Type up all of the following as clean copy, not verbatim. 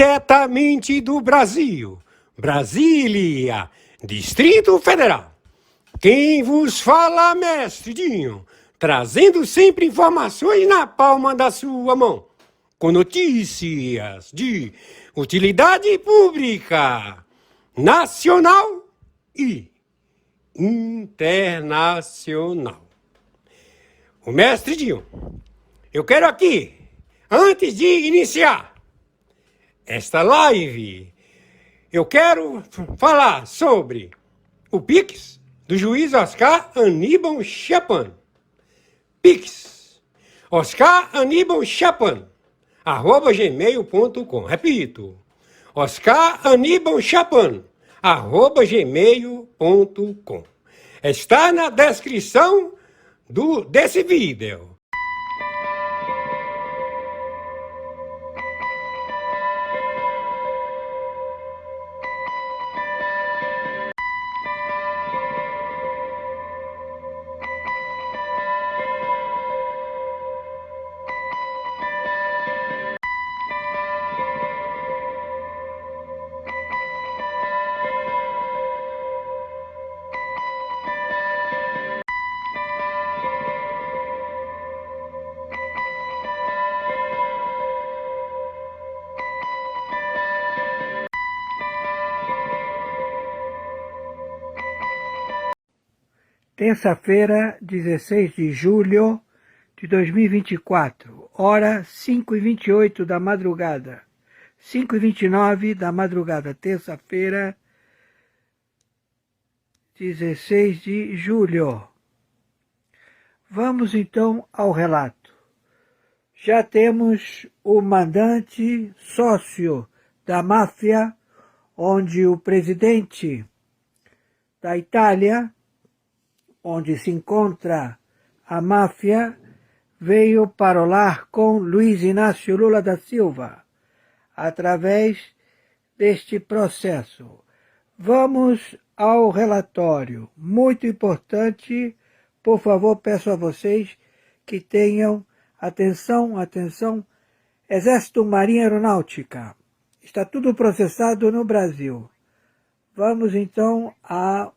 Diretamente do Brasil, Brasília, Distrito Federal. Quem vos fala, mestre Dinho, trazendo sempre informações na palma da sua mão, com notícias de utilidade pública, nacional e internacional. O mestre Dinho, eu quero aqui, antes de iniciar esta live, eu quero falar sobre o Pix do juiz Oscar Aníbal Chapan. Pix, Oscar Aníbal Chapan, @gmail.com. Repito, Oscar Aníbal Chapan, @gmail.com. Está na descrição desse vídeo. Terça-feira, 16 de julho de 2024, hora 5h28 da madrugada, 5h29 da madrugada, terça-feira, 16 de julho. Vamos então ao relato. Já temos o mandante sócio da máfia, onde o presidente da Itália, onde se encontra a máfia, veio parolar com Luiz Inácio Lula da Silva, através deste processo. Vamos ao relatório, muito importante, por favor, peço a vocês que tenham atenção, Exército, Marinha, Aeronáutica, está tudo processado no Brasil. Vamos então ao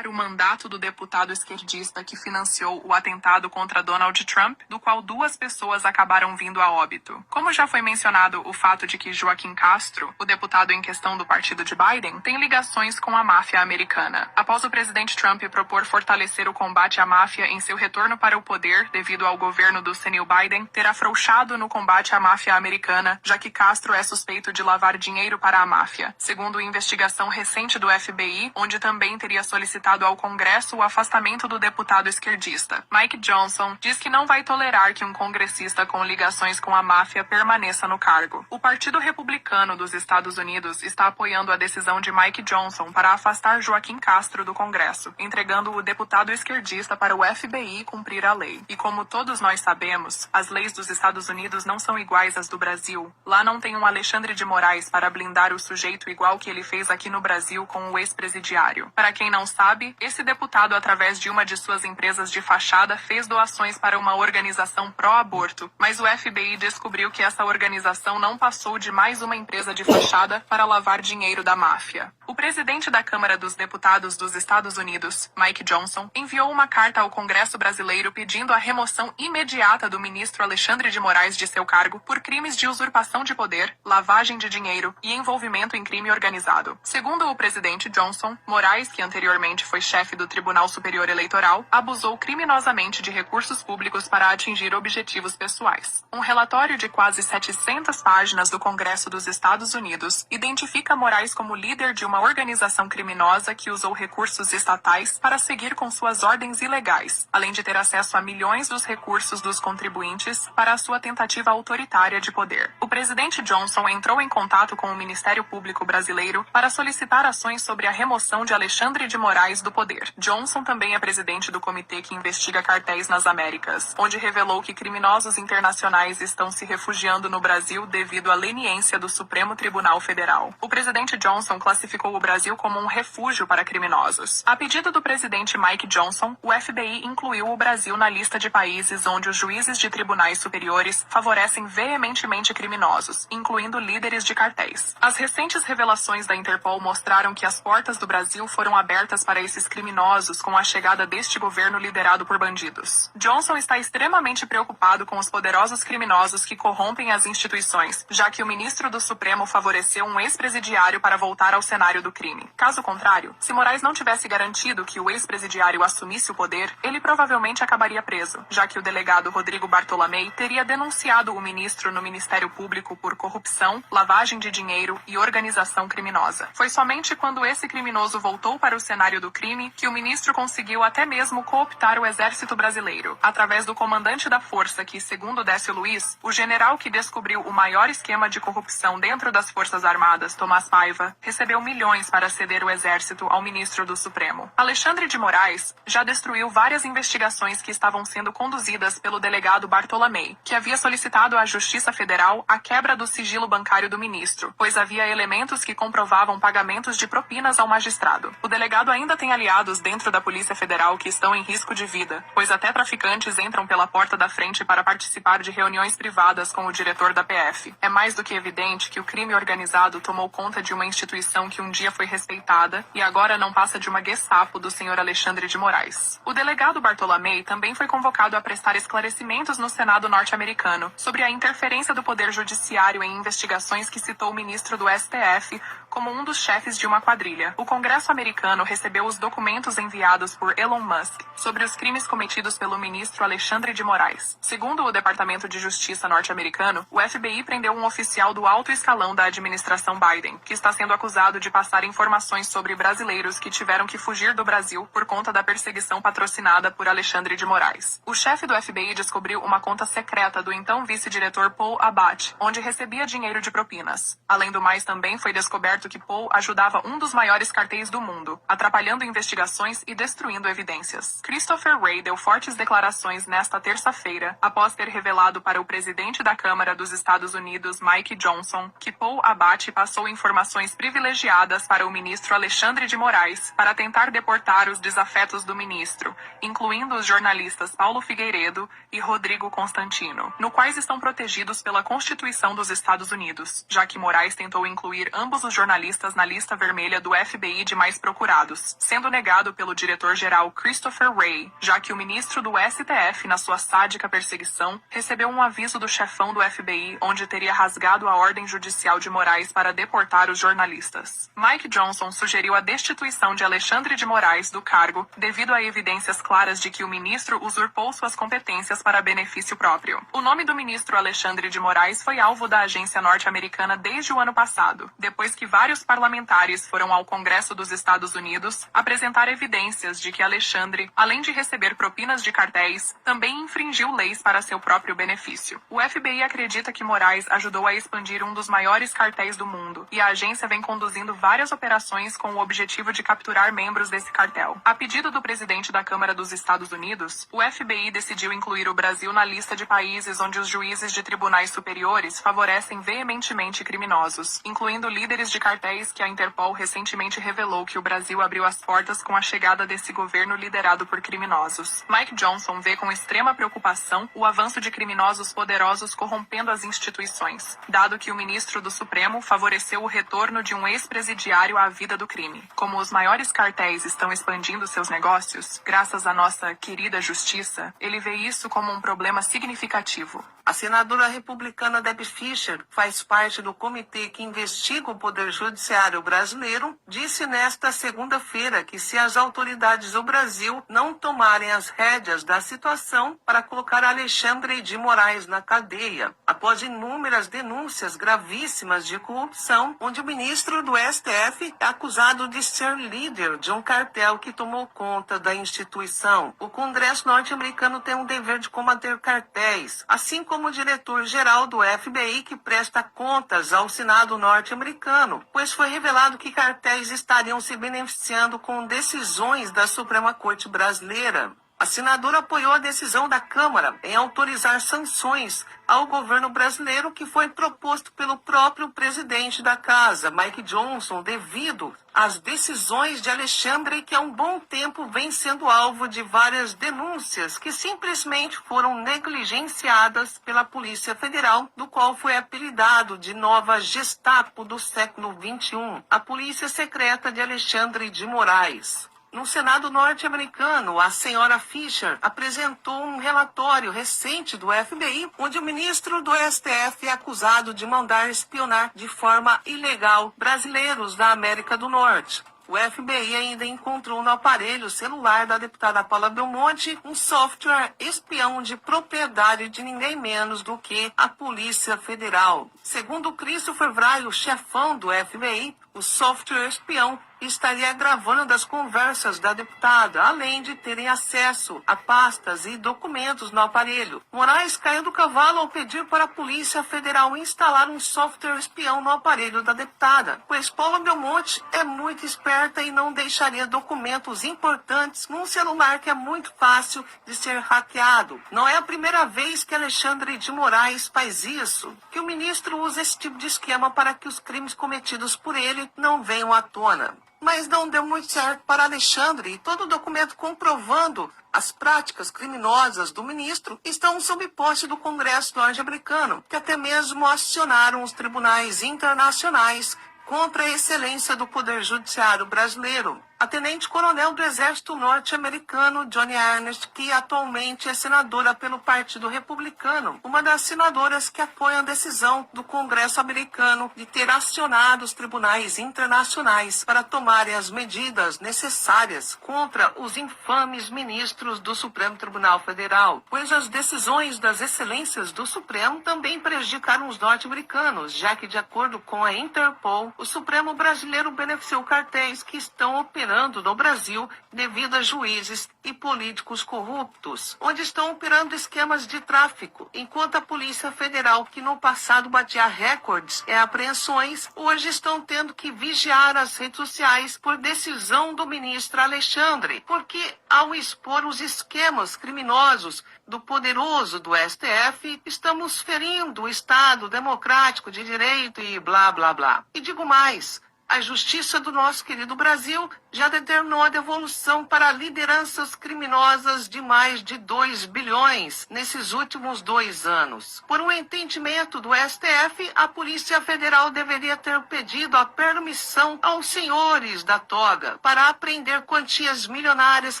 o mandato do deputado esquerdista que financiou o atentado contra Donald Trump, do qual 2 pessoas acabaram vindo a óbito. Como já foi mencionado o fato de que Joaquim Castro, o deputado em questão do partido de Biden, tem ligações com a máfia americana. Após o presidente Trump propor fortalecer o combate à máfia em seu retorno para o poder devido ao governo do senil Biden ter afrouxado no combate à máfia americana, já que Castro é suspeito de lavar dinheiro para a máfia. Segundo investigação recente do FBI, onde também teria solicitado ao Congresso o afastamento do deputado esquerdista. Mike Johnson diz que não vai tolerar que um congressista com ligações com a máfia permaneça no cargo. O Partido Republicano dos Estados Unidos está apoiando a decisão de Mike Johnson para afastar Joaquim Castro do Congresso, entregando o deputado esquerdista para o FBI cumprir a lei. E como todos nós sabemos, as leis dos Estados Unidos não são iguais às do Brasil. Lá não tem um Alexandre de Moraes para blindar o sujeito igual que ele fez aqui no Brasil com o ex-presidiário. Para quem não sabe, esse deputado, através de uma de suas empresas de fachada, fez doações para uma organização pró-aborto, mas o FBI descobriu que essa organização não passou de mais uma empresa de fachada para lavar dinheiro da máfia. O presidente da Câmara dos Deputados dos Estados Unidos, Mike Johnson, enviou uma carta ao Congresso brasileiro pedindo a remoção imediata do ministro Alexandre de Moraes de seu cargo por crimes de usurpação de poder, lavagem de dinheiro e envolvimento em crime organizado. Segundo o presidente Johnson, Moraes, que anteriormente foi chefe do Tribunal Superior Eleitoral, abusou criminosamente de recursos públicos para atingir objetivos pessoais. Um relatório de quase 700 páginas do Congresso dos Estados Unidos identifica Moraes como líder de uma organização criminosa que usou recursos estatais para seguir com suas ordens ilegais, além de ter acesso a milhões dos recursos dos contribuintes para a sua tentativa autoritária de poder. O presidente Johnson entrou em contato com o Ministério Público brasileiro para solicitar ações sobre a remoção de Alexandre de Moraes Moraes do poder. Johnson também é presidente do comitê que investiga cartéis nas Américas, onde revelou que criminosos internacionais estão se refugiando no Brasil devido à leniência do Supremo Tribunal Federal. O presidente Johnson classificou o Brasil como um refúgio para criminosos. A pedido do presidente Mike Johnson, o FBI incluiu o Brasil na lista de países onde os juízes de tribunais superiores favorecem veementemente criminosos, incluindo líderes de cartéis. As recentes revelações da Interpol mostraram que as portas do Brasil foram abertas para esses criminosos com a chegada deste governo liderado por bandidos. Johnson está extremamente preocupado com os poderosos criminosos que corrompem as instituições, já que o ministro do Supremo favoreceu um ex-presidiário para voltar ao cenário do crime. Caso contrário, se Moraes não tivesse garantido que o ex-presidiário assumisse o poder, ele provavelmente acabaria preso, já que o delegado Rodrigo Bartolomei teria denunciado o ministro no Ministério Público por corrupção, lavagem de dinheiro e organização criminosa. Foi somente quando esse criminoso voltou para o cenário do crime que o ministro conseguiu até mesmo cooptar o Exército Brasileiro, através do comandante da força que, segundo Décio Luiz, o general que descobriu o maior esquema de corrupção dentro das Forças Armadas, Tomás Paiva, recebeu milhões para ceder o Exército ao ministro do Supremo. Alexandre de Moraes já destruiu várias investigações que estavam sendo conduzidas pelo delegado Bartolomei, que havia solicitado à Justiça Federal a quebra do sigilo bancário do ministro, pois havia elementos que comprovavam pagamentos de propinas ao magistrado. O delegado ainda tem aliados dentro da Polícia Federal que estão em risco de vida, pois até traficantes entram pela porta da frente para participar de reuniões privadas com o diretor da PF. É mais do que evidente que o crime organizado tomou conta de uma instituição que um dia foi respeitada e agora não passa de uma Gestapo do senhor Alexandre de Moraes. O delegado Bartolomei também foi convocado a prestar esclarecimentos no Senado norte-americano sobre a interferência do Poder Judiciário em investigações que citou o ministro do STF como um dos chefes de uma quadrilha. O Congresso americano recebeu os documentos enviados por Elon Musk sobre os crimes cometidos pelo ministro Alexandre de Moraes. Segundo o Departamento de Justiça norte-americano, o FBI prendeu um oficial do alto escalão da administração Biden, que está sendo acusado de passar informações sobre brasileiros que tiveram que fugir do Brasil por conta da perseguição patrocinada por Alexandre de Moraes. O chefe do FBI descobriu uma conta secreta do então vice-diretor Paul Abate, onde recebia dinheiro de propinas. Além do mais, também foi descoberto que Paul ajudava um dos maiores cartéis do mundo, atrapalhando investigações e destruindo evidências. Christopher Wray deu fortes declarações nesta terça-feira, após ter revelado para o presidente da Câmara dos Estados Unidos, Mike Johnson, que Paul Abate passou informações privilegiadas para o ministro Alexandre de Moraes para tentar deportar os desafetos do ministro, incluindo os jornalistas Paulo Figueiredo e Rodrigo Constantino, no quais estão protegidos pela Constituição dos Estados Unidos, já que Moraes tentou incluir ambos os jornalistas na lista vermelha do FBI de mais procurados, sendo negado pelo diretor-geral Christopher Wray, já que o ministro do STF, na sua sádica perseguição, recebeu um aviso do chefão do FBI onde teria rasgado a ordem judicial de Moraes para deportar os jornalistas. Mike Johnson sugeriu a destituição de Alexandre de Moraes do cargo devido a evidências claras de que o ministro usurpou suas competências para benefício próprio. O nome do ministro Alexandre de Moraes foi alvo da agência norte-americana desde o ano passado, depois que vários parlamentares foram ao Congresso dos Estados Unidos apresentar evidências de que Alexandre, além de receber propinas de cartéis, também infringiu leis para seu próprio benefício. O FBI acredita que Moraes ajudou a expandir um dos maiores cartéis do mundo, e a agência vem conduzindo várias operações com o objetivo de capturar membros desse cartel. A pedido do presidente da Câmara dos Estados Unidos, o FBI decidiu incluir o Brasil na lista de países onde os juízes de tribunais superiores favorecem veementemente criminosos, incluindo líderes de cartéis que a Interpol recentemente revelou que o Brasil abriu as portas com a chegada desse governo liderado por criminosos. Mike Johnson vê com extrema preocupação o avanço de criminosos poderosos corrompendo as instituições, dado que o ministro do Supremo favoreceu o retorno de um ex-presidiário à vida do crime. Como os maiores cartéis estão expandindo seus negócios, graças à nossa querida justiça, ele vê isso como um problema significativo. A senadora republicana Debbie Fischer faz parte do comitê que investiga o Poder Judiciário brasileiro, disse nesta segunda-feira que se as autoridades do Brasil não tomarem as rédeas da situação para colocar Alexandre de Moraes na cadeia, após inúmeras denúncias gravíssimas de corrupção, onde o ministro do STF é acusado de ser líder de um cartel que tomou conta da instituição. O Congresso norte-americano tem um dever de combater cartéis, assim como o diretor-geral do FBI que presta contas ao Senado norte-americano, pois foi revelado que cartéis estariam se beneficiando acordo com decisões da Suprema Corte Brasileira. A senadora apoiou a decisão da Câmara em autorizar sanções ao governo brasileiro que foi proposto pelo próprio presidente da Casa, Mike Johnson, devido às decisões de Alexandre, que há um bom tempo vem sendo alvo de várias denúncias que simplesmente foram negligenciadas pela Polícia Federal, do qual foi apelidado de nova Gestapo do século XXI, a Polícia Secreta de Alexandre de Moraes. No Senado norte-americano, a senhora Fischer apresentou um relatório recente do FBI, onde o ministro do STF é acusado de mandar espionar de forma ilegal brasileiros da América do Norte. O FBI ainda encontrou no aparelho celular da deputada Paula Belmonte um software espião de propriedade de ninguém menos do que a Polícia Federal. Segundo Christopher Wray, o chefão do FBI, o software espião estaria gravando as conversas da deputada, além de terem acesso a pastas e documentos no aparelho. Moraes caiu do cavalo ao pedir para a Polícia Federal instalar um software espião no aparelho da deputada, pois Paula Belmonte é muito esperta e não deixaria documentos importantes num celular que é muito fácil de ser hackeado. Não é a primeira vez que Alexandre de Moraes faz isso, que o ministro usa esse tipo de esquema para que os crimes cometidos por ele não venham à tona. Mas não deu muito certo para Alexandre e todo o documento comprovando as práticas criminosas do ministro estão sob posse do Congresso norte-americano, que até mesmo acionaram os tribunais internacionais contra a excelência do Poder Judiciário brasileiro. A tenente-coronel do Exército norte-americano, Johnny Ernest, que atualmente é senadora pelo Partido Republicano, uma das senadoras que apoia a decisão do Congresso americano de ter acionado os tribunais internacionais para tomarem as medidas necessárias contra os infames ministros do Supremo Tribunal Federal, pois as decisões das excelências do Supremo também prejudicaram os norte-americanos, já que, de acordo com a Interpol, o Supremo brasileiro beneficiou cartéis que estão operando no Brasil devido a juízes e políticos corruptos, onde estão operando esquemas de tráfico, enquanto a Polícia Federal, que no passado batia recordes em apreensões, hoje estão tendo que vigiar as redes sociais por decisão do ministro Alexandre, porque ao expor os esquemas criminosos do poderoso do STF, estamos ferindo o Estado democrático de direito e blá blá blá. E digo mais, a justiça do nosso querido Brasil já determinou a devolução para lideranças criminosas de mais de 2 bilhões nesses últimos 2 anos. Por um entendimento do STF, a Polícia Federal deveria ter pedido a permissão aos senhores da toga para apreender quantias milionárias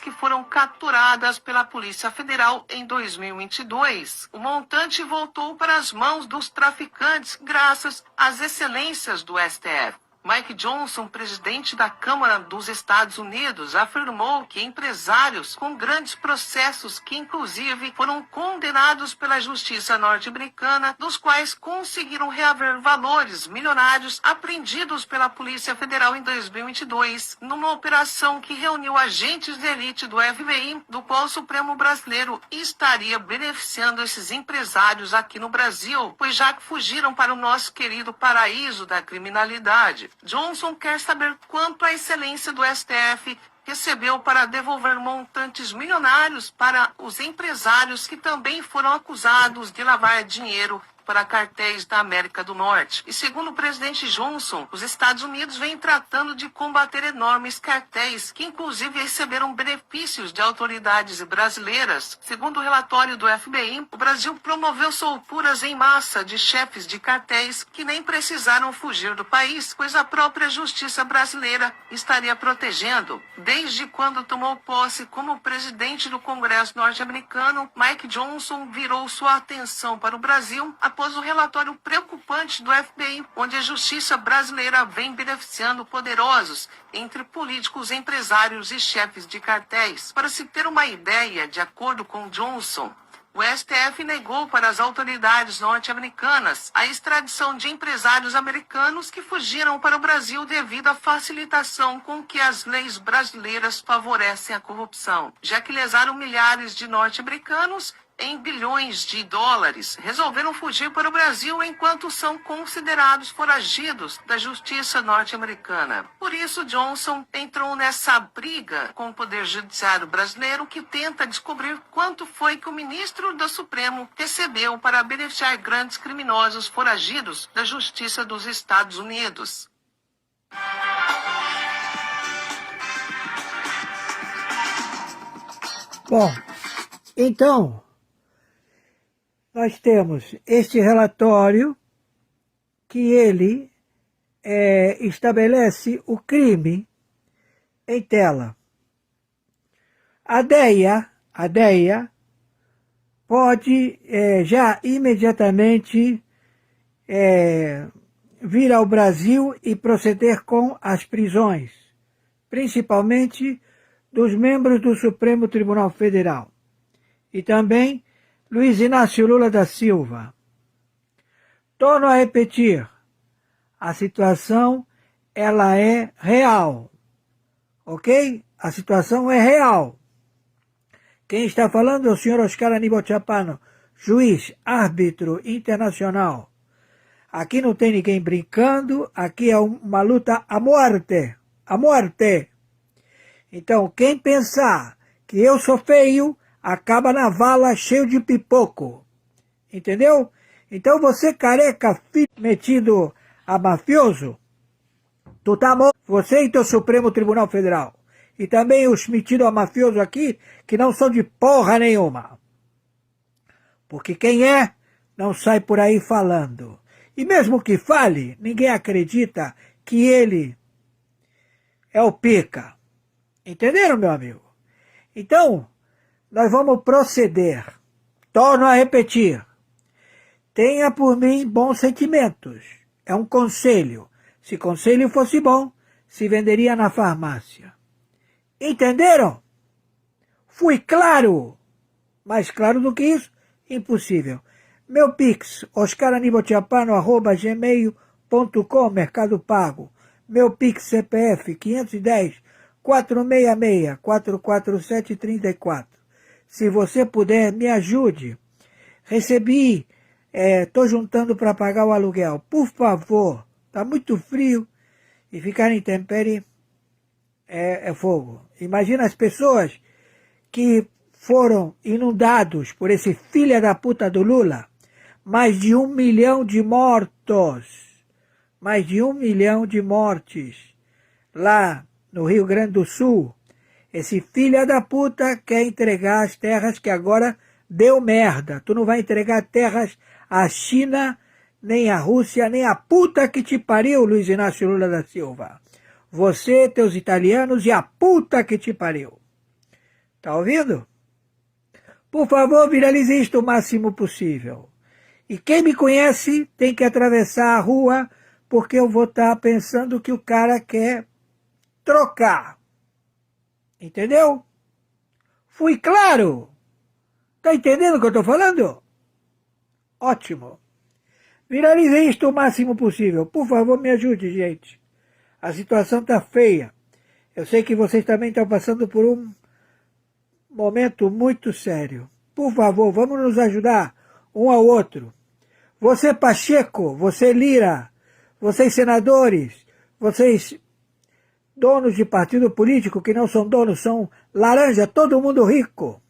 que foram capturadas pela Polícia Federal em 2022. O montante voltou para as mãos dos traficantes graças às excelências do STF. Mike Johnson, presidente da Câmara dos Estados Unidos, afirmou que empresários com grandes processos que inclusive foram condenados pela justiça norte-americana, dos quais conseguiram reaver valores milionários apreendidos pela Polícia Federal em 2022, numa operação que reuniu agentes de elite do FBI, do qual o Supremo brasileiro estaria beneficiando esses empresários aqui no Brasil, pois já que fugiram para o nosso querido paraíso da criminalidade. Johnson quer saber quanto a excelência do STF recebeu para devolver montantes milionários para os empresários que também foram acusados de lavar dinheiro para cartéis da América do Norte. E segundo o presidente Johnson, os Estados Unidos vêm tratando de combater enormes cartéis, que inclusive receberam benefícios de autoridades brasileiras. Segundo o relatório do FBI, o Brasil promoveu solturas em massa de chefes de cartéis que nem precisaram fugir do país, pois a própria justiça brasileira estaria protegendo. Desde quando tomou posse como presidente do Congresso norte-americano, Mike Johnson virou sua atenção para o Brasil após o relatório preocupante do FBI, onde a justiça brasileira vem beneficiando poderosos entre políticos, empresários e chefes de cartéis. Para se ter uma ideia, de acordo com Johnson, o STF negou para as autoridades norte-americanas a extradição de empresários americanos que fugiram para o Brasil devido à facilitação com que as leis brasileiras favorecem a corrupção, já que lesaram milhares de norte-americanos em bilhões de dólares, resolveram fugir para o Brasil enquanto são considerados foragidos da justiça norte-americana. Por isso, Johnson entrou nessa briga com o Poder Judiciário brasileiro, que tenta descobrir quanto foi que o ministro do Supremo recebeu para beneficiar grandes criminosos foragidos da justiça dos Estados Unidos. Bom, então, nós temos este relatório que ele estabelece o crime em tela. A DEA pode já imediatamente vir ao Brasil e proceder com as prisões, principalmente dos membros do Supremo Tribunal Federal e também Luiz Inácio Lula da Silva. Torno a repetir, a situação ela é real, ok? A situação é real. Quem está falando é o senhor Oscar Aníbal Chapano, juiz, árbitro internacional. Aqui não tem ninguém brincando, aqui é uma luta à morte, à morte. Então, quem pensar que eu sou feio, acaba na vala cheio de pipoco. Entendeu? Então, você careca, filho metido a mafioso, tu tá morto. Você e teu Supremo Tribunal Federal. E também os metidos a mafioso aqui, que não são de porra nenhuma. Porque quem é, não sai por aí falando. E mesmo que fale, ninguém acredita que ele é o pica. Entenderam, meu amigo? Então, nós vamos proceder. Torno a repetir. Tenha por mim bons sentimentos. É um conselho. Se conselho fosse bom, se venderia na farmácia. Entenderam? Fui claro. Mais claro do que isso? Impossível. Meu Pix, oscaranibotiapano@gmail.com, Mercado Pago. Meu Pix CPF, 510-466-447-34. Se você puder, me ajude. Recebi, estou juntando para pagar o aluguel. Por favor, está muito frio e ficar em intempérie é fogo. Imagina as pessoas que foram inundados por esse filho da puta do Lula. Mais de 1 milhão de mortos. Mais de 1 milhão de mortes. Lá no Rio Grande do Sul. Esse filho da puta quer entregar as terras que agora deu merda. Tu não vai entregar terras à China, nem à Rússia, nem à puta que te pariu, Luiz Inácio Lula da Silva. Você, teus italianos e a puta que te pariu. Tá ouvindo? Por favor, viralize isto o máximo possível. E quem me conhece tem que atravessar a rua, porque eu vou estar pensando que o cara quer trocar. Entendeu? Fui claro? Tá entendendo o que eu estou falando? Ótimo. Viralize isto o máximo possível. Por favor, me ajude, gente. A situação está feia. Eu sei que vocês também estão passando por um momento muito sério. Por favor, vamos nos ajudar um ao outro. Você Pacheco, você Lira, vocês senadores, vocês donos de partido político que não são donos, são laranja, todo mundo rico.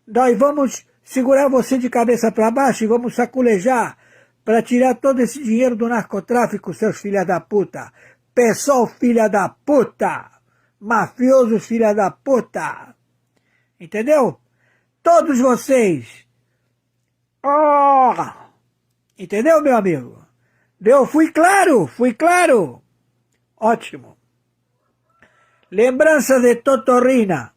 Nós vamos segurar você de cabeça para baixo e vamos saculejar para tirar todo esse dinheiro do narcotráfico, seus filha da puta. Pessoal filha da puta. Mafiosos filha da puta. Entendeu? Todos vocês. Oh! Entendeu, meu amigo? Deu? Fui claro? Fui claro? Ótimo. Lembrança de Totorrina.